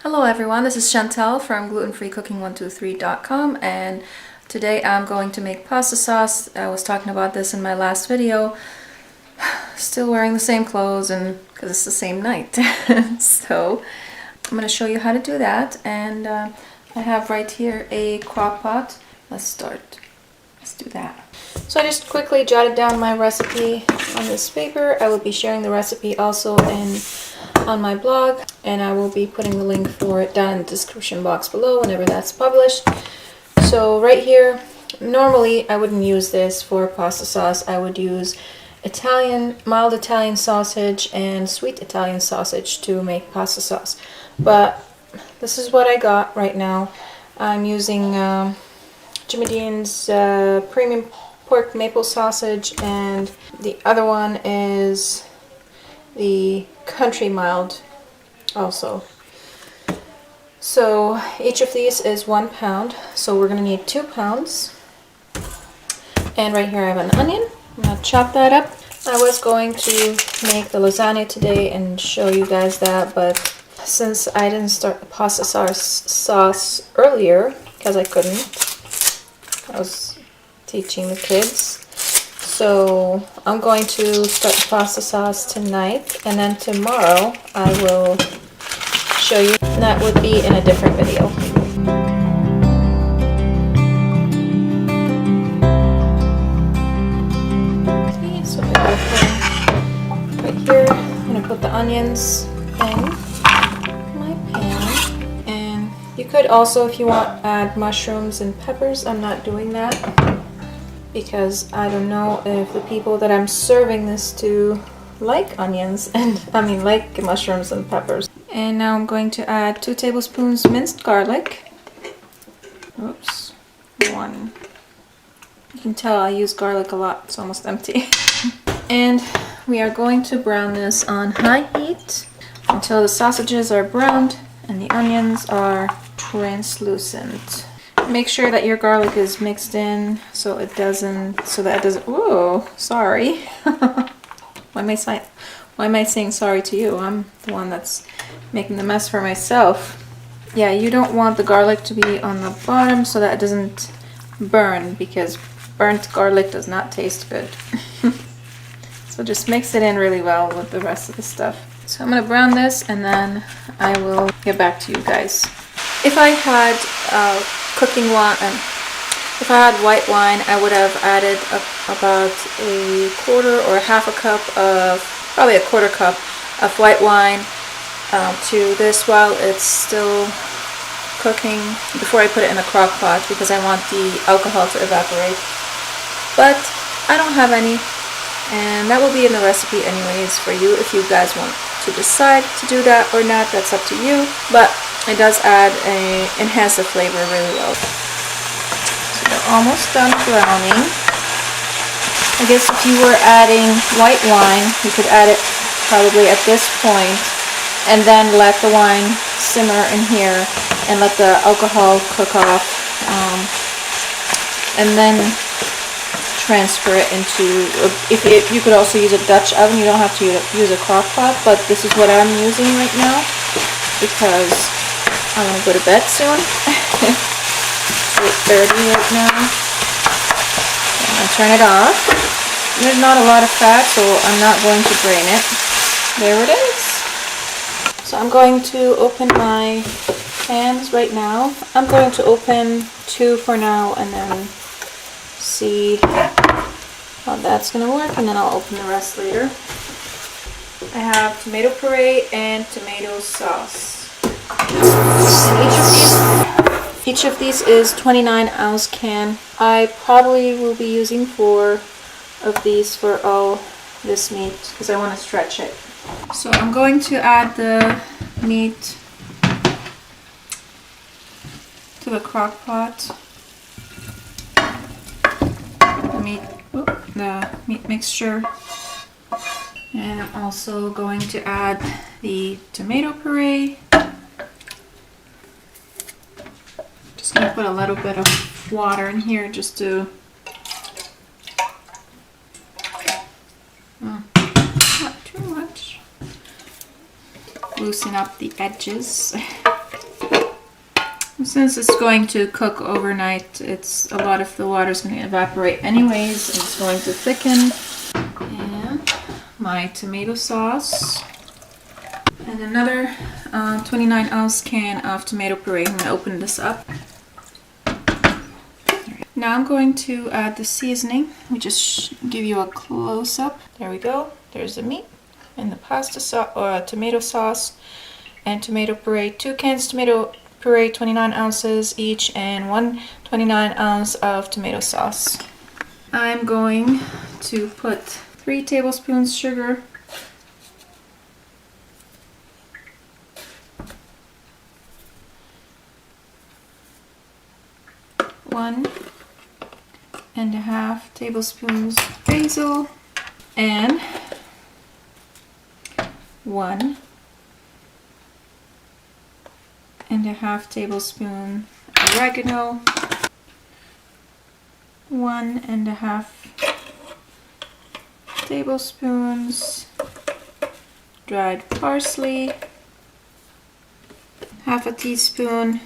Hello everyone, this is Chantel from Gluten-Free-Cooking123.com, and today I'm going to make pasta sauce. I was talking about this in my last video. Still wearing the same clothes and because it's the same night. So I'm going to show you how to do that, and I have right here a crock pot. Let's start. Let's do that. So I just quickly jotted down my recipe on this paper. I will be sharing the recipe also on my blog, and I will be putting the link for it down in the description box below whenever that's published. So right here, normally I wouldn't use this for pasta sauce. I would use mild Italian sausage and sweet Italian sausage to make pasta sauce. But this is what I got right now. I'm using Jimmy Dean's premium pork maple sausage, and the other one is the country mild also. So each of these is 1 pound, so we're gonna need 2 pounds. And right here I have an onion. I'm gonna chop that up. I was going to make the lasagna today and show you guys that, but since I didn't start the pasta sauce earlier because I couldn't, I was teaching the kids. So I'm going to start the pasta sauce tonight, and then tomorrow I will show you. That would be in a different video. Okay, so right here, I'm going to put the onions in my pan. And you could also, if you want, add mushrooms and peppers. I'm not doing that, because I don't know if the people that I'm serving this to like onions and like mushrooms and peppers. And now I'm going to add 2 tablespoons minced garlic. Oops, 1. You can tell I use garlic a lot, it's almost empty. And we are going to brown this on high heat until the sausages are browned and the onions are translucent. Make sure that your garlic is mixed in so that it doesn't, whoa, sorry. Why am I saying sorry to you? I'm the one that's making the mess for myself. Yeah, you don't want the garlic to be on the bottom so that it doesn't burn, because burnt garlic does not taste good. So just mix it in really well with the rest of the stuff. So I'm gonna brown this and then I will get back to you guys. If I had cooking wine, if I had white wine, I would have added about a quarter or half a cup of, probably a quarter cup of white wine to this while it's still cooking, before I put it in the crock pot, because I want the alcohol to evaporate. But I don't have any, and that will be in the recipe anyways for you if you guys want to decide to do that or not. That's up to you, but it does enhance the flavor really well. So they're almost done browning. I guess if you were adding white wine, you could add it probably at this point and then let the wine simmer in here and let the alcohol cook off, and then transfer it into, you could also use a Dutch oven. You don't have to use a crock pot, but this is what I'm using right now because I want to go to bed soon. It's 8:30 right now. I'm going to turn it off. There's not a lot of fat, so I'm not going to drain it. There it is. So I'm going to open my pans right now. I'm going to open 2 for now and then see how that's going to work, and then I'll open the rest later. I have tomato puree and tomato sauce. And each of these is 29-ounce can. I probably will be using 4 of these for all this meat because I want to stretch it. So I'm going to add the meat to the crock pot. The meat mixture. And I'm also going to add the tomato puree. Just going to put a little bit of water in here just to not too much. Loosen up the edges. Since it's going to cook overnight, a lot of the water is going to evaporate anyways, and it's going to thicken. And my tomato sauce. And another 29-ounce can of tomato puree. I'm going to open this up. Now I'm going to add the seasoning. Let me just give you a close-up. There we go. There's the meat and the pasta sauce, tomato sauce and tomato puree. 2 cans tomato puree, 29 ounces each, and 1 29-ounce of tomato sauce. I'm going to put 3 tablespoons sugar, 1.5 tablespoons basil, and 1.5 tablespoon oregano, 1.5 tablespoons dried parsley, half a teaspoon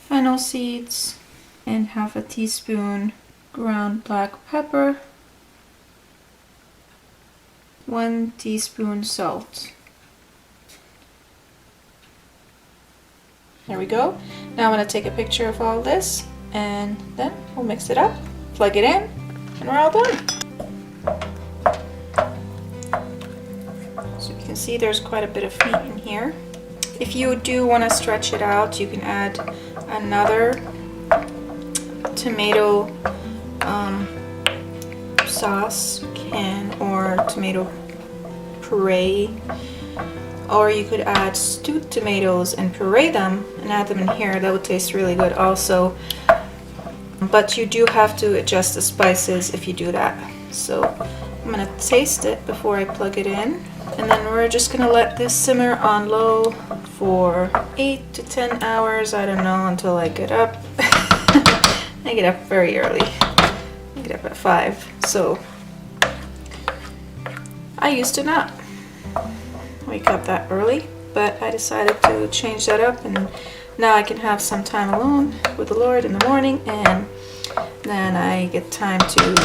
fennel seeds, and half a teaspoon ground black pepper, 1 teaspoon salt. There we go. Now I'm going to take a picture of all this, and then we'll mix it up, plug it in, and we're all done. So you can see there's quite a bit of meat in here. If you do want to stretch it out, you can add another tomato sauce can or tomato puree, or you could add stewed tomatoes and puree them and add them in here. That would taste really good also, but you do have to adjust the spices if you do that. So I'm gonna taste it before I plug it in, and then we're just gonna let this simmer on low for 8 to 10 hours. I don't know, until I get up. I get up very early. I get up at 5, so I used to not wake up that early, but I decided to change that up, and now I can have some time alone with the Lord in the morning, and then I get time to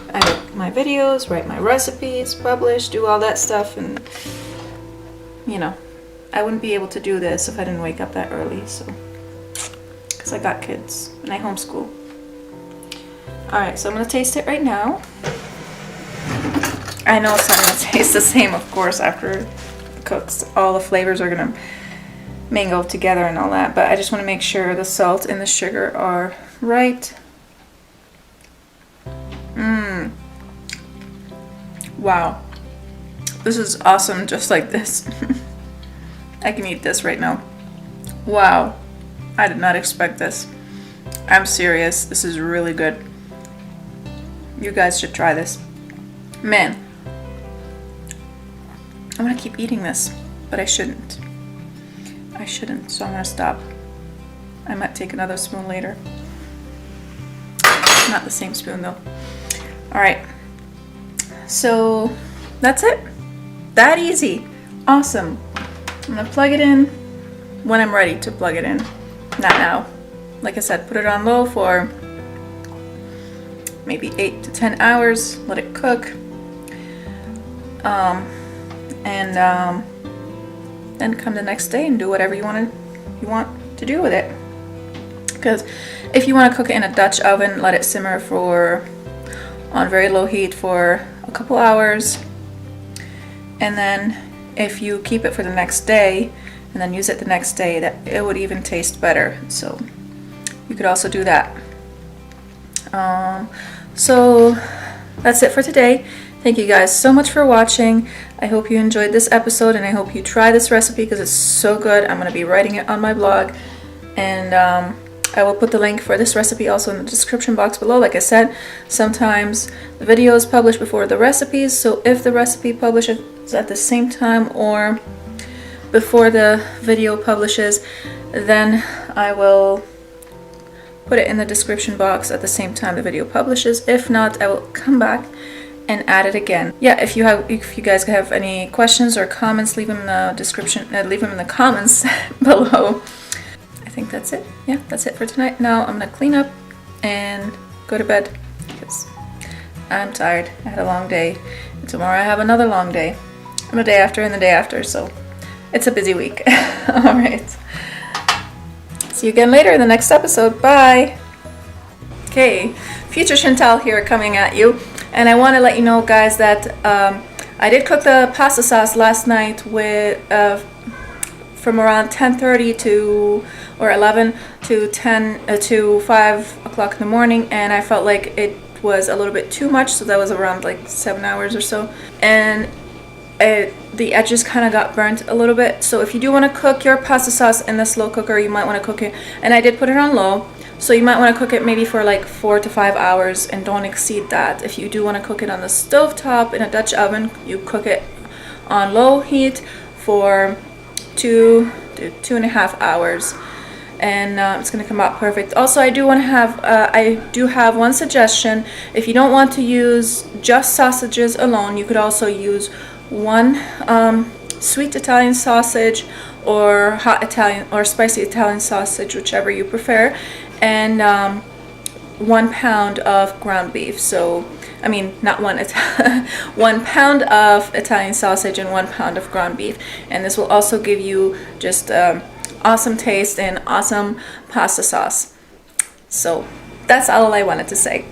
edit my videos, write my recipes, publish, do all that stuff, and you know, I wouldn't be able to do this if I didn't wake up that early, so, because I got kids and I homeschool. Alright, so I'm going to taste it right now. I know it's not going to taste the same, of course, after it cooks. All the flavors are going to mingle together and all that, but I just want to make sure the salt and the sugar are right. Wow. This is awesome just like this. I can eat this right now. Wow. I did not expect this. I'm serious. This is really good. You guys should try this. Man. I want to keep eating this, but I shouldn't. I shouldn't, so I'm going to stop. I might take another spoon later. Not the same spoon though. Alright. So that's it. That easy. Awesome. I'm going to plug it in when I'm ready to plug it in. Not now. Like I said, put it on low for maybe 8 to 10 hours. Let it cook. Then come the next day and do whatever you want to do with it. Because if you want to cook it in a Dutch oven, let it simmer on very low heat for a couple hours, and then if you keep it for the next day and then use it the next day, that it would even taste better. So you could also do that. So that's it for today. Thank you guys so much for watching. I hope you enjoyed this episode, and I hope you try this recipe because it's so good. I'm going to be writing it on my blog, and I will put the link for this recipe also in the description box below. Like I said, sometimes the video is published before the recipes, so if the recipe publishes at the same time or before the video publishes, then I will put it in the description box at the same time the video publishes. If not, I will come back and add it again. Yeah, if you guys have any questions or comments, leave them in the description, leave them in the comments below. I think that's it. Yeah, that's it for tonight. Now I'm gonna clean up and go to bed because I'm tired. I had a long day. And tomorrow I have another long day. And the day after and the day after, so it's a busy week. All right. See you again later in the next episode. Bye. Okay, future Chantal here coming at you. And I want to let you know, guys, that I did cook the pasta sauce last night with from around 10:30 to or 11 to 10 to 5 o'clock in the morning, and I felt like it was a little bit too much, so that was around like 7 hours or so, and the edges kind of got burnt a little bit. So if you do want to cook your pasta sauce in the slow cooker, you might want to cook it, and I did put it on low, so you might want to cook it maybe for like 4 to 5 hours and don't exceed that. If you do want to cook it on the stove top in a Dutch oven, you cook it on low heat for 2 to 2.5 hours, and it's gonna come out perfect. Also, I do have one suggestion. If you don't want to use just sausages alone, you could also use one sweet Italian sausage or hot Italian or spicy Italian sausage, whichever you prefer, and 1 pound of ground beef. So I mean, not one, it's 1 pound of Italian sausage and 1 pound of ground beef. And this will also give you just awesome taste and awesome pasta sauce. So that's all I wanted to say.